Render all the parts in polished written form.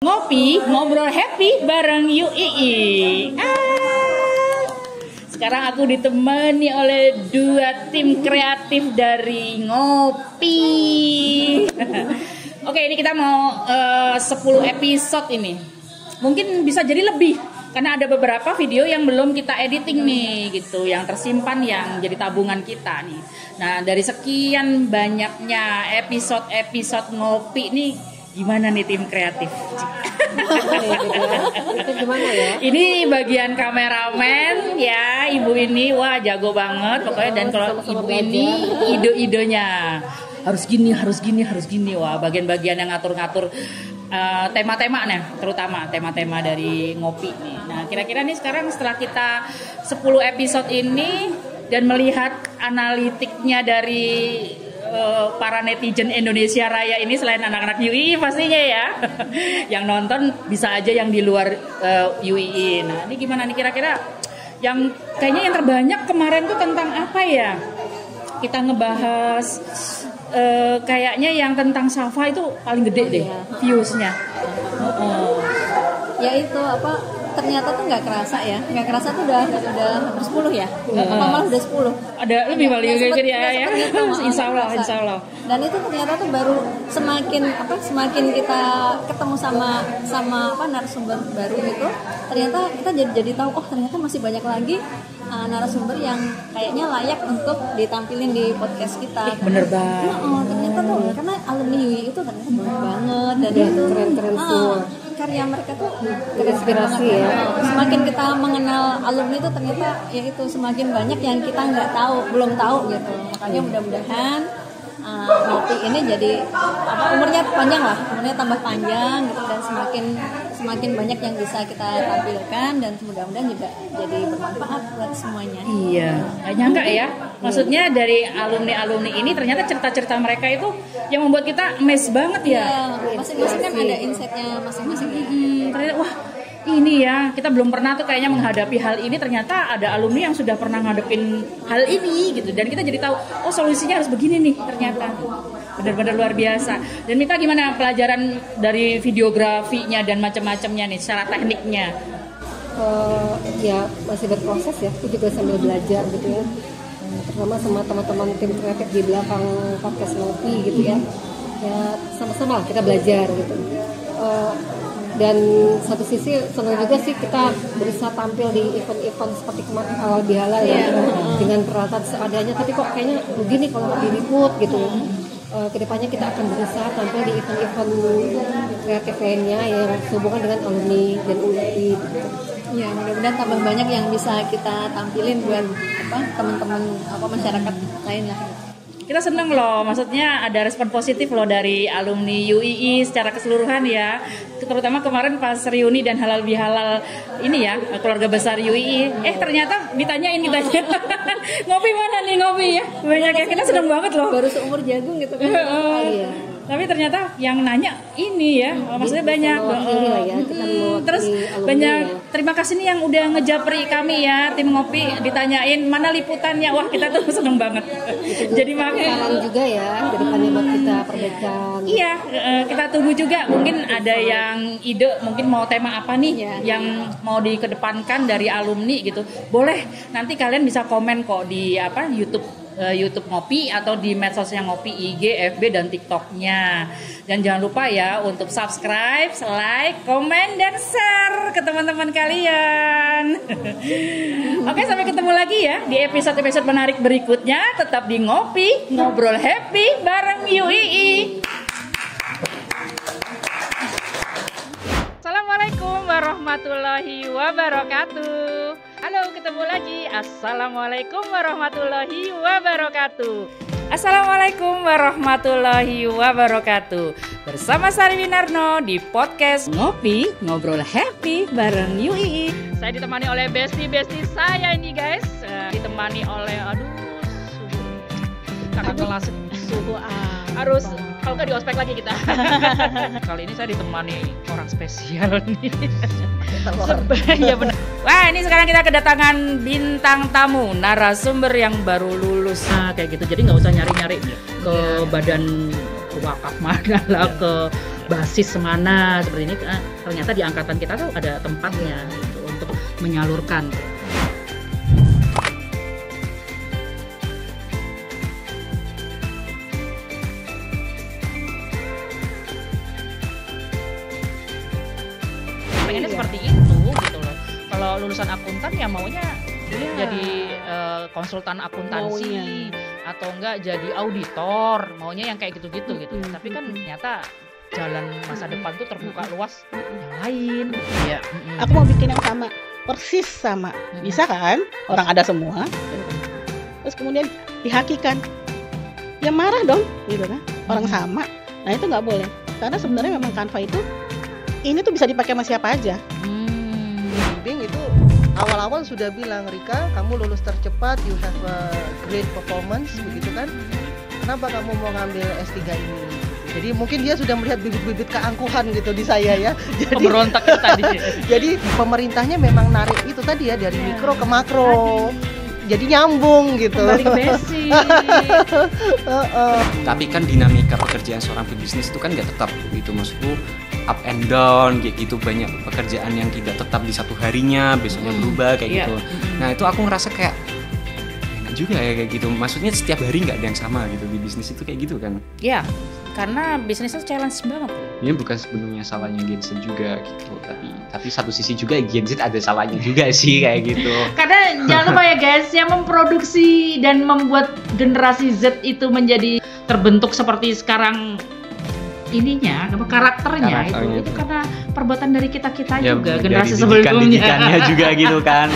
Ngopi, ngobrol happy bareng UII. Sekarang aku ditemani oleh dua tim kreatif dari Ngopi. Oke, ini kita mau 10 episode ini. Mungkin bisa jadi lebih, karena ada beberapa video yang belum kita editing nih, gitu, yang tersimpan, yang jadi tabungan kita nih. Nah, dari sekian banyaknya episode Ngopi nih, gimana nih tim kreatif? Gimana ya? Ini bagian kameramen ya, ibu ini wah jago banget pokoknya. Dan kalau ibu ini ide-idenya harus gini. Wah, bagian-bagian yang ngatur-ngatur tema-tema nih, terutama tema-tema dari Ngopi nih. Nah, kira-kira nih sekarang setelah kita 10 episode ini dan melihat analitiknya dari para netizen Indonesia Raya ini, selain anak-anak UII pastinya ya, yang nonton bisa aja yang di luar UII. Nah, ini gimana nih kira-kira yang kayaknya yang terbanyak kemarin tuh tentang apa ya? Kita ngebahas kayaknya yang tentang Safa itu paling gede deh viewsnya. Ya itu apa? Ternyata tuh nggak kerasa tuh udah hampir 10 ya, apa malah udah 10. Ada lebih paling ya. Insya Allah. Dan itu ternyata tuh baru semakin kita ketemu sama narasumber baru itu, ternyata kita jadi tahu ternyata masih banyak lagi narasumber yang kayaknya layak untuk ditampilin di podcast kita. Bener banget. Ternyata tuh karena alumni UI itu ternyata banyak banget, dan itu keren semua. Karya mereka tuh terinspirasi ya. Semakin kita mengenal alumni itu ternyata ya itu semakin banyak yang kita belum tahu gitu. Makanya mudah-mudahan Ngopi ini jadi umurnya tambah panjang gitu, dan semakin banyak yang bisa kita tampilkan, dan mudah-mudahan juga jadi bermanfaat buat semuanya. Iya, nggak nyangka ya. Maksudnya dari alumni ini ternyata cerita-cerita mereka itu yang membuat kita amazed banget ya. Iya, masing-masing kan ada insight-nya masing-masing. Ternyata wah, ini ya, kita belum pernah tuh kayaknya menghadapi hal ini, ternyata ada alumni yang sudah pernah ngadepin hal ini gitu, dan kita jadi tahu solusinya harus begini nih ternyata. Benar-benar luar biasa. Dan Mita, gimana pelajaran dari videografinya dan macam-macamnya nih secara tekniknya? Ya masih berproses ya, aku juga sambil belajar gitu ya, terutama sama teman-teman tim kreatif di belakang podcast Ngopi gitu ya. Ya sama-sama kita belajar gitu. Dan satu sisi senang juga sih kita berusaha tampil di event-event seperti kemarin Halal Bihalal ya, dengan peralatan seadanya, tapi kok kayaknya begini kalau lebih diliput gitu. Kedepannya kita akan berusaha tampil di event-event kreatif lainnya yang sehubungan dengan alumni dan UI gitu. Ya, mudah-mudahan tambah banyak yang bisa kita tampilin buat teman-teman masyarakat lain lah. Kita seneng loh, maksudnya ada respon positif loh dari alumni UII secara keseluruhan ya. Terutama kemarin pas reuni dan halal bihalal ini ya, keluarga besar UII. Ternyata ditanyain Ngopi mana nih Ngopi ya. Banyak ya, kita seneng banget loh. Baru seumur jagung gitu kan. Iya. Tapi ternyata yang nanya ini ya, maksudnya banyak. Terus banyak ya. Terima kasih nih yang udah ngejapri kami ya, tim Ngopi, ditanyain mana liputannya. Wah, kita tuh seneng banget. Jadi saran juga ya ke depannya buat kita perbaikan. Iya, kita tunggu juga. Mungkin ada yang ide, mungkin mau tema apa nih yang mau dikedepankan dari alumni gitu. Boleh, nanti kalian bisa komen kok di YouTube Ngopi atau di medsosnya Ngopi, IG, FB dan TikToknya. Dan jangan lupa ya untuk subscribe, like, komen dan share ke teman-teman kalian. Oke, sampai ketemu lagi ya di episode-episode menarik berikutnya. Tetap di Ngopi, ngobrol happy bareng UII. Assalamualaikum warahmatullahi wabarakatuh. Halo, ketemu lagi. Assalamualaikum warahmatullahi wabarakatuh. Assalamualaikum warahmatullahi wabarakatuh. Bersama Sari Winarno di podcast Ngopi, ngobrol happy bareng UII. Saya ditemani oleh bestie saya ini guys. Ditemani oleh kakak kelas suhu harus kalau nggak di ospek lagi kita. Kali ini saya ditemani orang spesial nih. Iya benar. Wah, ini sekarang kita kedatangan bintang tamu, narasumber yang baru lulus. Nah, kayak gitu. Jadi nggak usah nyari-nyari ke badan wakaf mana lah, ke basis semana seperti ini, ternyata di angkatan kita tuh ada tempatnya gitu, untuk menyalurkan. Pengennya seperti itu gitu loh. Kalau lulusan akuntan ya maunya jadi konsultan akuntansi atau enggak jadi auditor, maunya yang kayak gitu-gitu gitu. Tapi kan ternyata jalan masa depan tuh terbuka luas yang lain. Ya. Aku mau bikin yang sama, persis sama. Bisa kan? Orang ada semua. Terus kemudian dihakikan. Ya marah dong, gitu kan? Orang sama. Nah itu nggak boleh. Karena sebenarnya memang Canva itu ini tuh bisa dipakai sama siapa aja. Bimbing itu awal-awal sudah bilang, Rika, kamu lulus tercepat, you have a great performance, begitu kan? Kenapa kamu mau ngambil S3 ini? Jadi mungkin dia sudah melihat bibit-bibit keangkuhan gitu di saya ya. Jadi Pemberontak itu tadi. jadi pemerintahnya memang narik itu tadi ya, dari mikro ke makro. Jadi nyambung gitu. Kembali ke basic. Tapi kan dinamika pekerjaan seorang pebisnis itu kan nggak tetap gitu, maksudku up and down kayak gitu, banyak pekerjaan yang tidak tetap di satu harinya, besoknya berubah kayak gitu. Nah itu aku ngerasa kayak enak juga ya kayak gitu, maksudnya setiap hari nggak ada yang sama gitu di bisnis itu kayak gitu kan. Iya, karena bisnisnya challenge banget. Ini bukan sebenarnya salahnya Gen Z juga gitu, tapi satu sisi juga Gen Z ada salahnya juga sih kayak gitu. Karena jangan lupa ya guys, yang memproduksi dan membuat generasi Z itu menjadi terbentuk seperti sekarang ininya, karakternya itu karena perbuatan dari kita Ya, juga, dari generasi didikannya sebelumnya. juga gitu kan.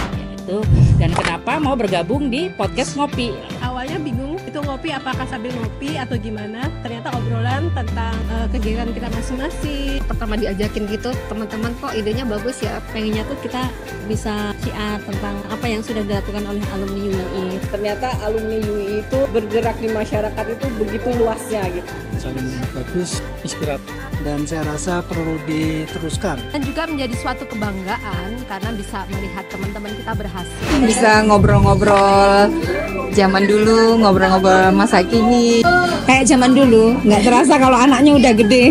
Itu. Dan kenapa mau bergabung di podcast Ngopi? Awalnya bingung itu ngopi apakah sambil ngopi atau gimana, ternyata obrolan tentang kegiatan kita masing-masing. Pertama diajakin gitu, teman-teman kok idenya bagus ya, pengennya tuh kita bisa share tentang apa yang sudah dilakukan oleh alumni UI. Ternyata alumni UI itu bergerak di masyarakat itu begitu luasnya gitu. Saling bagus, inspiratif, dan saya rasa perlu diteruskan. Dan juga menjadi suatu kebanggaan karena bisa melihat teman-teman kita berhasil. Bisa ngobrol-ngobrol zaman dulu, ngobrol-ngobrol masa kini. Kayak zaman dulu, nggak terasa kalau anaknya udah gede.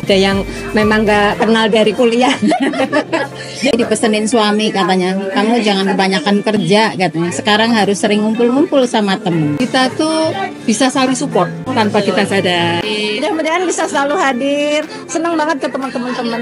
Ada yang memang nggak kenal dari kuliah. Dia dipesenin suami katanya, kamu jangan kebanyakan kerja katanya. Sekarang harus sering ngumpul-ngumpul sama temen. Kita tuh bisa saling support tanpa kita sadar. Mudah-mudahan bisa selalu hadir. Senang banget ketemu teman-teman.